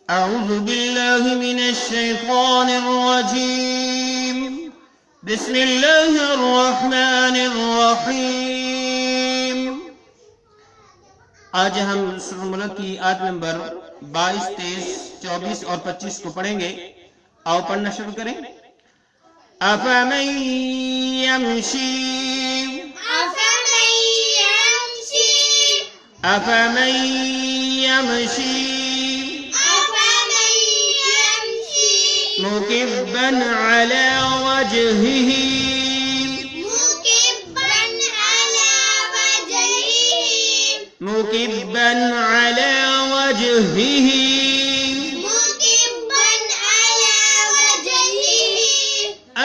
أعوذ بالله من الشيطان الرجيم بسم الله الرحمن الرحيम। आज हम सूरह मुल्क की आयत नंबर 22, 23, 24 और 25 को पढ़ेंगे। आओ पढ़ना शुरू करें। अफ़मन यमशी मुकिब्बन अला वजहिही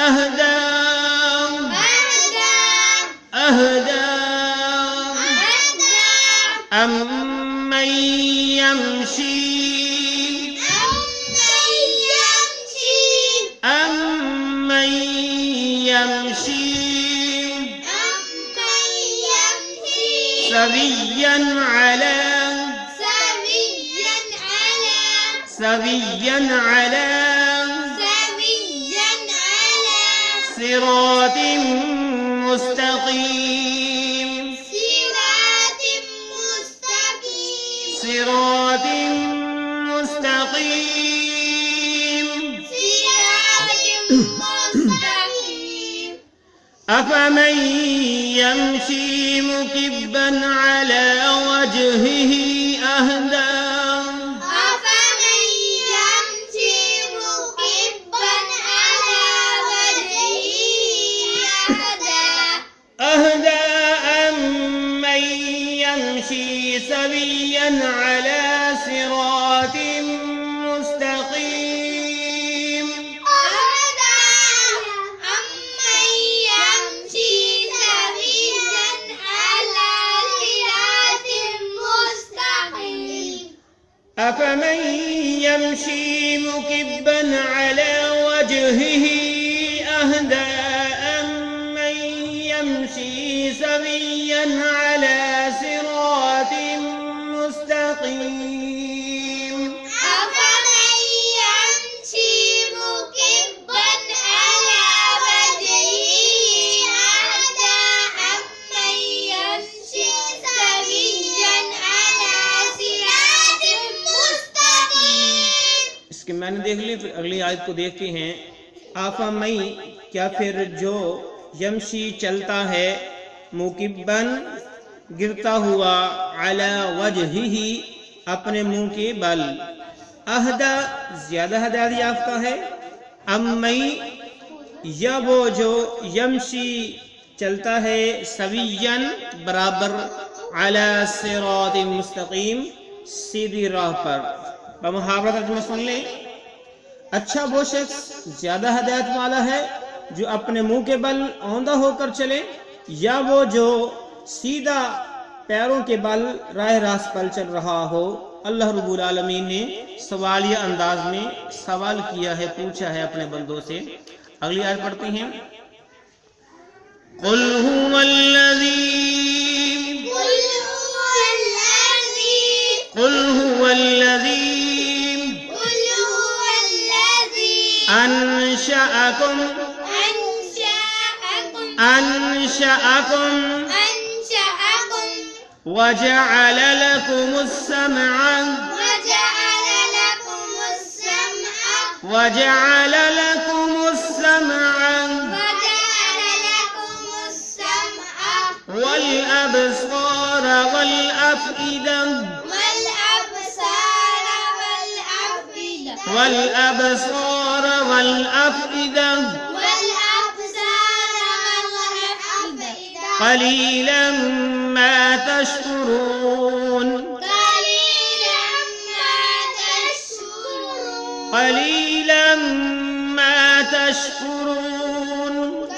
अहदा अम्मन यमशी सविय्यन अला सिरातिम मुस्तकीम अफ़मन यमशी मुकिब्बन अला वजहिही अहदा अम्मन यमशी सविय्यन अला सिरातिम मुस्तकीम। अफ़मन यमशी मुकिब्बन अला वजहिही अहदा अम्मन यमशी सविय्यन अला सिरातिम मुस्तकीम। इसके मैंने देख ली, फिर अगली आयत को देखते हैं। आफ़मन क्या फिर जो यमशी चलता है मुकिब्बन गिरता हुआ अला वजहिही अपने मुंह के बल अहदा ज्यादा हदायत याफ्ता है अम्मन या वो जो यमशी चलता है सविय्यन बराबर अला सिरातिम मुस्तकीम सीधी राह पर। मुहावरा तर्जुमा सुन लें। अच्छा वो शख्स ज्यादा हदायत वाला है जो अपने मुंह के बल औंधा होकर चले, या वो जो सीधा पैरों के बल राह रास्त पर चल रहा हो। अल्लाह रब्बुल आलमीन ने सवालिया अंदाज में सवाल किया है, पूछा है अपने बंदों से। अगली आयत पढ़ते हैं। कुल हुवल्लज़ी أنشأكم وجعل لكم السمع والأبصار والأفئدة قليلا ما تشكرون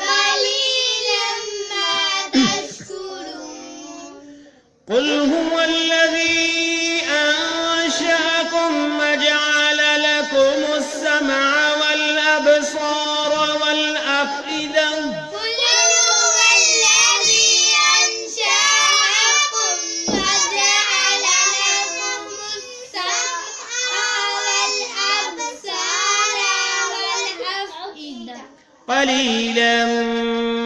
قل هو الذي أنشأكم وجعل لكم السمع والأبصار والأفئدة قليلا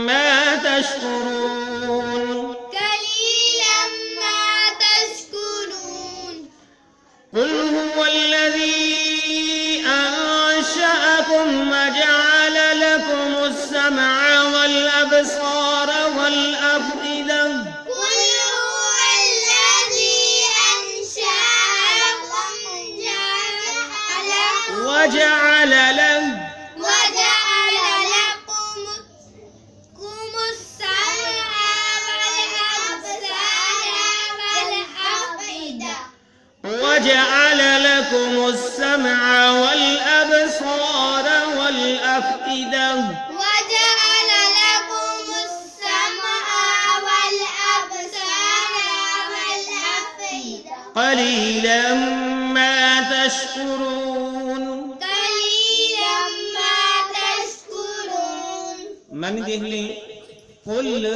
ما تشكرون قليلا ما تشكرون قل هو الذي أنشأكم وجعل لكم السمع والأبصار والأفئدة قل هو الذي أنشأكم وجعل لكم وجعل لكم السمع والأبصار والأفئدة وجعل لكم السمع والأبصار والأفئدة قليلا ما تشكرون قليلا ما تشكرون من دیکھ لیں قل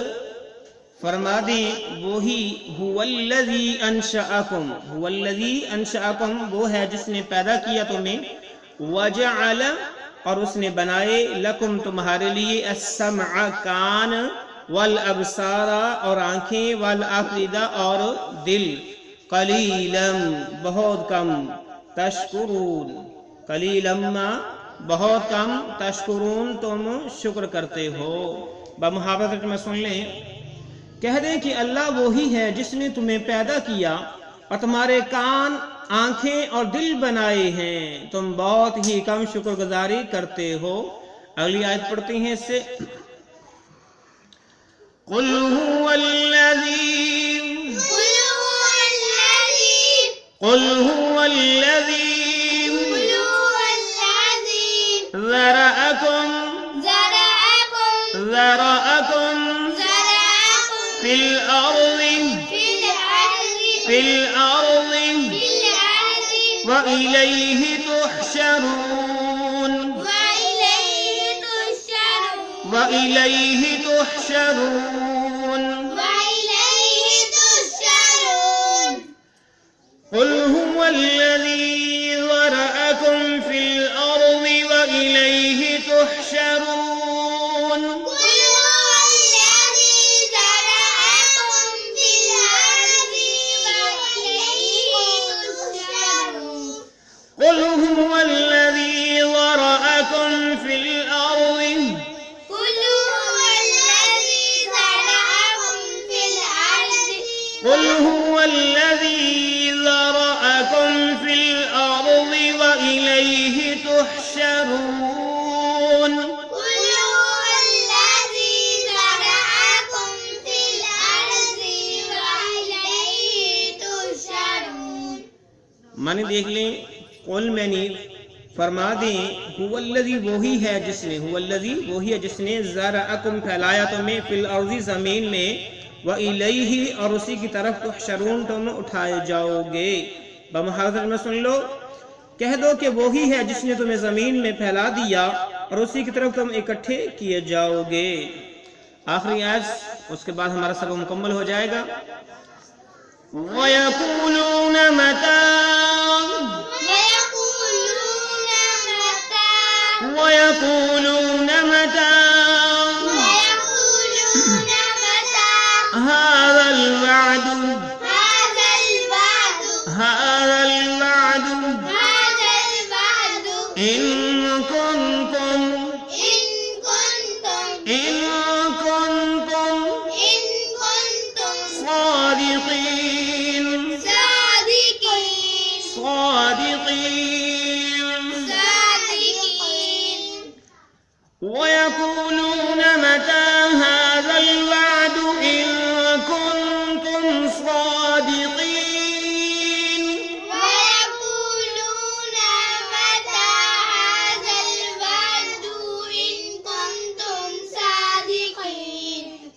فرما دیں وہی ہُوَ انشأکم انشأکم وہ ہے جس نے پیدا کیا تمہیں وجعل اور اس نے بنائے لکم تمہارے لیے السمع کان والابصار اور آنکھیں والافئدہ اور دل قلیلا بہت کم تشکرون قلیلا ما بہت کم تشکرون تم شکر کرتے ہو بمحاورت میں سن لیں کہہ دیں کہ اللہ وہی ہے جس نے تمہیں پیدا کیا اور تمہارے کان آنکھیں اور دل بنائے ہیں تم بہت ہی کم شکر گزاری کرتے ہو اگلی آیت پڑھتے ہیں اس سے قل هو الذی ذرأکم في الأرض وإليه تحشرون قل هو الذي ذرأكم في الأرض وإليه تحشرون قل هو الذي ذرأكم في الأرض قل هو الذي ذرأكم في الأرض وإليه تحشرون معنی دیکھ لیں قل میں نے فرما دیں هو الذی وہی ہے جس نے وہی ہے جس نے ذرأکم پھیلایا تمہیں فی الارض زمین میں وإلیہ اور اسی کی طرف تحشرون تم اٹھائے جاؤ گے بمحاضر میں سن لو کہہ دو کہ وہی ہے جس نے تمہیں زمین میں پھیلا دیا اور اسی کی طرف تم اکٹھے کیے جاؤ گے آخری آیت اس کے بعد ہمارا سبق مکمل ہو جائے گا وَيَقُولُونَ مَتَى هذا الوعد إن كنتم صادقين ويقولون متى هذا الوعد إن كنتم صادقين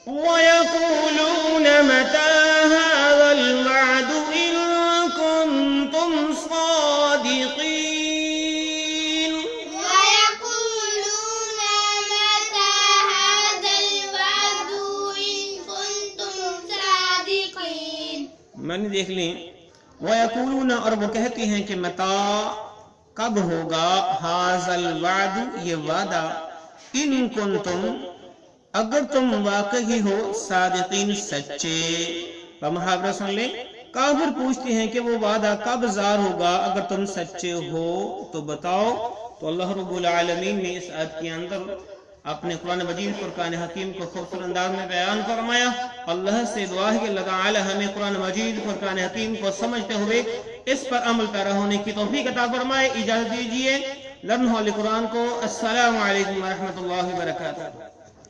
ويقولون متى هذا الوعد إن كنتم صادقين میں نے دیکھ لیں وَيَقُولُونَ اور وہ کہتی ہیں کہ متا کب ہوگا هَذَا الْوَعْدُ یہ وعدہ ان کنتم اگر تم واقعی ہو صادقین سچے. محاورہ سن لیں. کافر پوچھتے ہیں کہ وہ وعدہ کب ظاہر ہوگا، اگر تم سچے ہو تو بتاؤ. تو اللہ رب العالمین نے اس آیت کے اندر اپنے قرآن مجید فرقان حکیم کو خوبصورت انداز میں بیان فرمایا. اللہ سے دعا ہے کہ اللہ تعالی ہمیں قرآن مجید فرقان حکیم کو سمجھتے ہوئے اس پر عمل پیرا ہونے کی توفیق عطا فرمائے. اجازت دیجیے لرن ہال قرآن کو. السلام علیکم ورحمۃ اللہ وبرکاتہ.